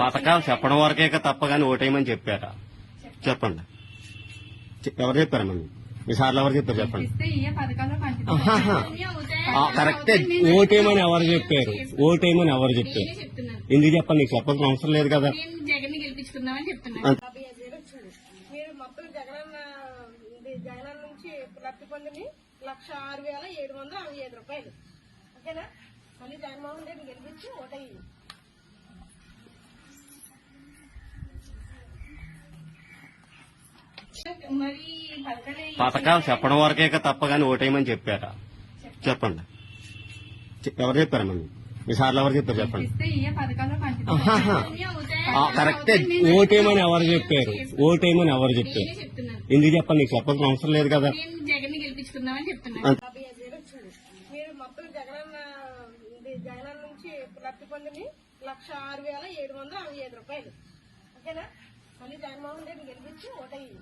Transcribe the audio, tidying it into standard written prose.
పథకాలు చెప్పడం వరకే తప్ప కానీ ఓటేయమని చెప్పారా? చెప్పండి. ఎవరు చెప్పారమ్మా? మీ సార్లు ఎవరు చెప్పారు చెప్పండి. కరెక్టే. ఓటేయమని ఎవరు చెప్పారు? ఓటేయమని ఎవరు చెప్పారు? ఎందుకు చెప్పండి? నీకు చెప్పాల్సిన అవసరం లేదు కదా. జగన్ గెలిపించుకుందామని చెప్తున్నారు. మీరు మొత్తం జగనన్న నుంచి లబ్ధి పొందిని 1,06,765 రూపాయలు. ఓకేనా? మళ్ళీ జగన్మోహన్ రెడ్డి గెలిపించి ఓటయ్యి. పథకాలు చెప్పడం వరకే తప్ప కానీ ఓటేయమని చెప్పారా? చెప్పండి. ఎవరు చెప్పారమ్మా? మీ సార్లు ఎవరు చెప్పారు చెప్పండి. కరెక్టే. ఓటేయమని ఎవరు చెప్పారు? ఓటేయమని ఎవరు చెప్పారు? ఎందుకు చెప్పండి? నీకు చెప్పాల్సిన అవసరం లేదు కదా. జగన్ గెలిపించుకుందామని చెప్తున్నారు. మీరు మొత్తం జగనన్న నుంచి లబ్ధి పొందిని 1,06,765 రూపాయలు. ఓకేనా? మళ్ళీ జగన్మోహన్ రెడ్డి గెలిపించి ఓటయ్యి.